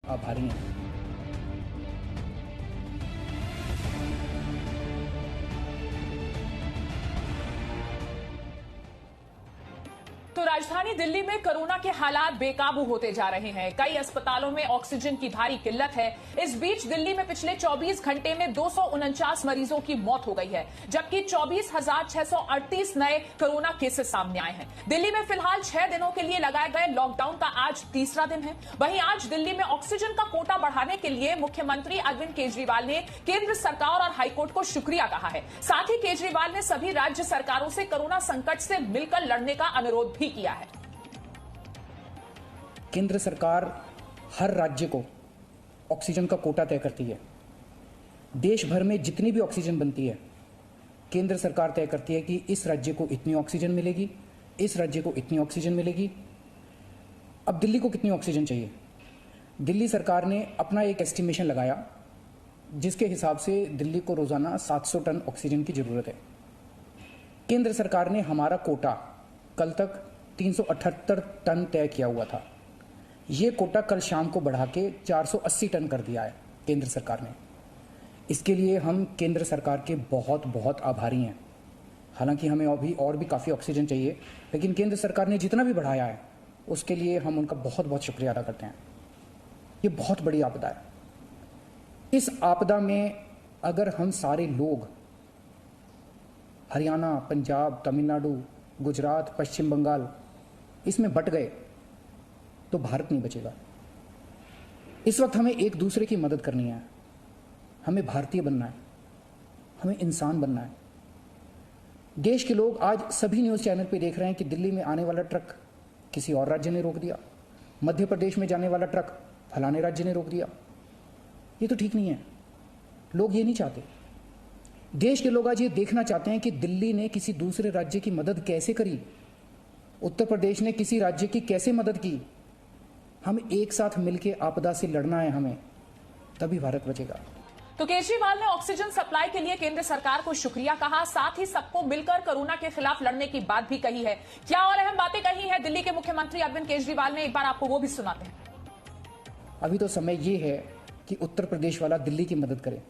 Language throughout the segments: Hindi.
आभारी हैं। तो राजधानी दिल्ली में कोरोना के हालात बेकाबू होते जा रहे हैं। कई अस्पतालों में ऑक्सीजन की भारी किल्लत है। इस बीच दिल्ली में पिछले 24 घंटे में 249 मरीजों की मौत हो गई है, जबकि 24,638 नए कोरोना केसेस सामने आए हैं। दिल्ली में फिलहाल 6 दिनों के लिए लगाए गए लॉकडाउन का आज तीसरा दिन है। वहीं आज दिल्ली में ऑक्सीजन का कोटा बढ़ाने के लिए मुख्यमंत्री अरविंद केजरीवाल ने केंद्र सरकार और हाईकोर्ट को शुक्रिया कहा है। साथ ही केजरीवाल ने सभी राज्य सरकारों से कोरोना संकट से मिलकर लड़ने का अनुरोध भी किया है। केंद्र सरकार हर राज्य को ऑक्सीजन का कोटा तय करती है। देश भर में जितनी भी ऑक्सीजन बनती है, केंद्र सरकार तय करती है कि इस राज्य को इतनी ऑक्सीजन मिलेगी, इस राज्य को इतनी ऑक्सीजन मिलेगी। अब दिल्ली को कितनी ऑक्सीजन चाहिए? दिल्ली सरकार ने अपना एक एस्टिमेशन लगाया, जिसके हिसाब से दिल्ली को रोजाना 700 टन ऑक्सीजन की जरूरत है। केंद्र सरकार ने हमारा कोटा कल तक 378 टन तय किया हुआ था। ये कोटा कल शाम को बढ़ा के 480 टन कर दिया है केंद्र सरकार ने। इसके लिए हम केंद्र सरकार के बहुत बहुत आभारी हैं। हालांकि हमें अभी और भी काफ़ी ऑक्सीजन चाहिए, लेकिन केंद्र सरकार ने जितना भी बढ़ाया है उसके लिए हम उनका बहुत बहुत शुक्रिया अदा करते हैं। ये बहुत बड़ी आपदा है। इस आपदा में अगर हम सारे लोग हरियाणा, पंजाब, तमिलनाडु, गुजरात, पश्चिम बंगाल इसमें बट गए तो भारत नहीं बचेगा। इस वक्त हमें एक दूसरे की मदद करनी है। हमें भारतीय बनना है, हमें इंसान बनना है। देश के लोग आज सभी न्यूज़ चैनल पे देख रहे हैं कि दिल्ली में आने वाला ट्रक किसी और राज्य ने रोक दिया, मध्य प्रदेश में जाने वाला ट्रक फलाने राज्य ने रोक दिया। ये तो ठीक नहीं है। लोग ये नहीं चाहते। देश के लोग आज ये देखना चाहते हैं कि दिल्ली ने किसी दूसरे राज्य की मदद कैसे करी, उत्तर प्रदेश ने किसी राज्य की कैसे मदद की। हम एक साथ मिलकर आपदा से लड़ना है हमें, तभी भारत बचेगा। तो केजरीवाल ने ऑक्सीजन सप्लाई के लिए केंद्र सरकार को शुक्रिया कहा, साथ ही सबको मिलकर कोरोना के खिलाफ लड़ने की बात भी कही है। क्या और अहम बातें कही है दिल्ली के मुख्यमंत्री अरविंद केजरीवाल ने, एक बार आपको वो भी सुनाते हैं। अभी तो समय ये है कि उत्तर प्रदेश वाला दिल्ली की मदद करे,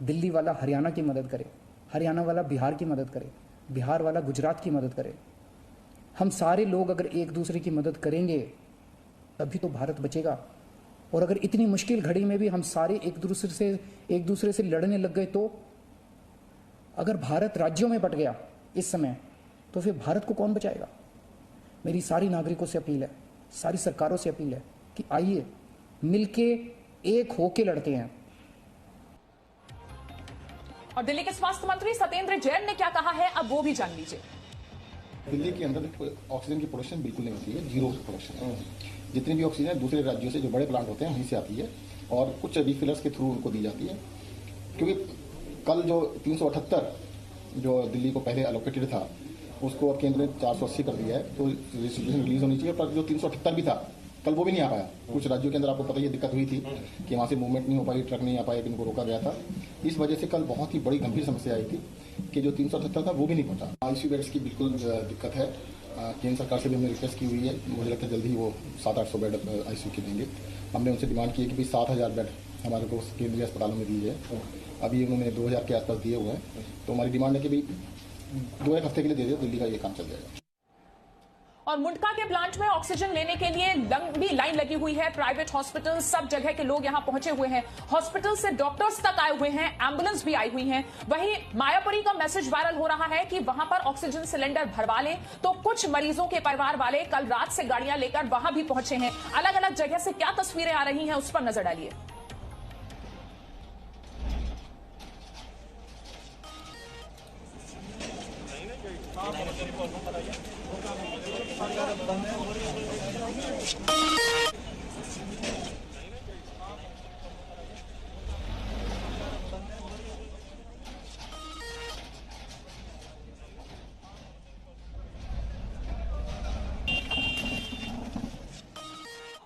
दिल्ली वाला हरियाणा की मदद करे, हरियाणा वाला बिहार की मदद करे, बिहार वाला गुजरात की मदद करे। हम सारे लोग अगर एक दूसरे की मदद करेंगे तभी तो भारत बचेगा। और अगर इतनी मुश्किल घड़ी में भी हम सारे एक दूसरे से लड़ने लग गए, तो अगर भारत राज्यों में बट गया इस समय, तो फिर भारत को कौन बचाएगा? मेरी सारी नागरिकों से अपील है, सारी सरकारों से अपील है कि आइए मिलके एक होके लड़ते हैं। और दिल्ली के स्वास्थ्य मंत्री सत्येंद्र जैन ने क्या कहा है, अब वो भी जान लीजिए। दिल्ली के अंदर ऑक्सीजन की प्रोडक्शन बिल्कुल नहीं होती है, जीरो प्रोडक्शन। जितनी भी ऑक्सीजन दूसरे राज्यों से जो बड़े प्लांट होते हैं वहीं से आती है और कुछ रिफिलर्स के थ्रू उनको दी जाती है। क्योंकि कल जो 378 जो दिल्ली को पहले एलोकेटेड था, उसको अब केंद्र ने 480 कर दिया है, तो रिजर्वेशन रिलीज होनी चाहिए। पर जो 378 भी था कल, वो भी नहीं आ पाया। कुछ राज्यों के अंदर आपको पता ही दिक्कत हुई थी कि वहां से मूवमेंट नहीं हो पाई, ट्रक नहीं आ पाए, इनको रोका गया था। इस वजह से कल बहुत ही बड़ी गंभीर समस्या आई थी कि जो 378 था वो भी नहीं पहुंचा। आईसीयू बेड्स की बिल्कुल दिक्कत है। केंद्र सरकार से भी हमने रिक्वेस्ट की हुई है, मुझे लगता है जल्दी ही वो 700-800 बेड आईसीयू के देंगे। हमने उनसे डिमांड की है कि भाई 7000 बेड हमारे को केंद्रीय अस्पतालों में दीजिए। अभी उन्होंने 2000 के आसपास दिए हुए हैं, तो हमारी डिमांड है कि भाई 2-1 हफ्ते के लिए दे दे, दिल्ली का ये काम चल जाएगा। और मुंडका के प्लांट में ऑक्सीजन लेने के लिए लंबी लाइन लगी हुई है। प्राइवेट हॉस्पिटल, सब जगह के लोग यहां पहुंचे हुए हैं। हॉस्पिटल से डॉक्टर्स तक आए हुए हैं, एम्बुलेंस भी आई हुई हैं। वहीं मायापुरी का मैसेज वायरल हो रहा है कि वहां पर ऑक्सीजन सिलेंडर भरवा लें, तो कुछ मरीजों के परिवार वाले कल रात से गाड़ियां लेकर वहां भी पहुंचे हैं। अलग अलग जगह से क्या तस्वीरें आ रही हैं, उस पर नजर डालिए।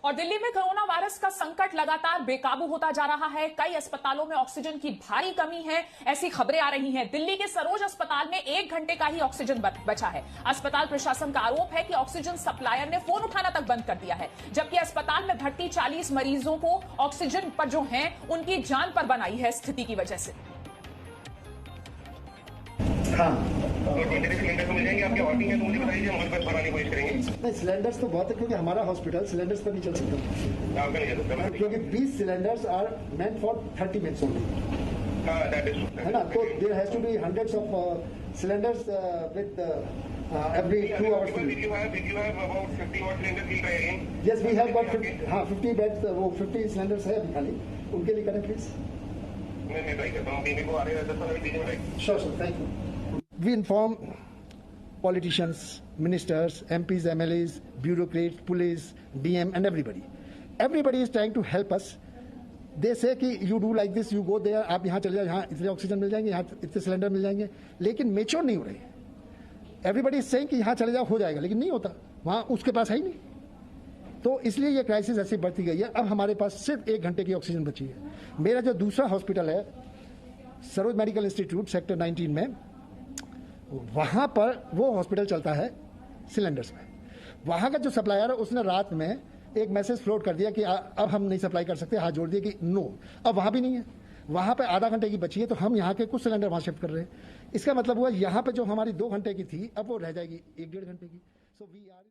और दिल्ली में कोरोना वायरस वायरस का संकट लगातार बेकाबू होता जा रहा है। कई अस्पतालों में ऑक्सीजन की भारी कमी है, ऐसी खबरें आ रही हैं। दिल्ली के सरोज अस्पताल में 1 घंटे का ही ऑक्सीजन बचा है। अस्पताल प्रशासन का आरोप है कि ऑक्सीजन सप्लायर ने फोन उठाना तक बंद कर दिया है, जबकि अस्पताल में भर्ती 40 मरीजों को ऑक्सीजन पर जो हैं उनकी जान पर बनाई है स्थिति की वजह से। हाँ, सिलेंडर तो मिल जाएंगे आपके ऑर्डिंग है तो मुझे बताइए, हम पर बनाने की कोशिश करेंगे। नहीं सिलेंडर्स तो बहुत है क्योंकि हमारा हॉस्पिटल सिलेंडर्स पर नहीं चल सकता, आपका नहीं चल सकता क्योंकि 20 cylinders are meant for 30 minutes only, that is है ना। तो there has to be hundreds of cylinders with every 2 hours. Did you have about 50 more cylinders? We'll try again. Yes, we have got 50 beds, वो 50 सिलेंडर्स है अभी खाली, उनके लिए करें प्लीज। मैं ट्राई करता हूँ, मेरे को आ रहे हैं 10-15 मिनट में try. Sure, sir. Thank you. We inform politicians, ministers, MPs, MLAs, bureaucrats, police, DM, and everybody. Everybody is trying to help us. They say कि you do like this, you go there, आप यहाँ चले जाओ, यहाँ इतने ऑक्सीजन मिल जाएंगे, यहाँ इतने सिलेंडर मिल जाएंगे, लेकिन मेच्योर नहीं हो रही। एवरीबडी इज सेइंग कि यहाँ चले जाओ हो जाएगा, लेकिन नहीं होता, वहाँ उसके पास है ही नहीं। तो इसलिए ये क्राइसिस ऐसी बढ़ती गई है। अब हमारे पास सिर्फ 1 घंटे की ऑक्सीजन बची है। मेरा जो दूसरा हॉस्पिटल है सरोज मेडिकल इंस्टीट्यूट सेक्टर 19 में, वहाँ पर वो हॉस्पिटल चलता है सिलेंडर्स में। वहाँ का जो सप्लायर है उसने रात में एक मैसेज फ्लोट कर दिया कि अब हम नहीं सप्लाई कर सकते, हाथ जोड़ दिए कि नो, अब वहाँ भी नहीं है। वहाँ पे आधा घंटे की बची है, तो हम यहाँ के कुछ सिलेंडर वहाँ शिफ्ट कर रहे हैं। इसका मतलब हुआ यहाँ पे जो हमारी 2 घंटे की थी अब वो रह जाएगी 1-1.5 घंटे की। So we are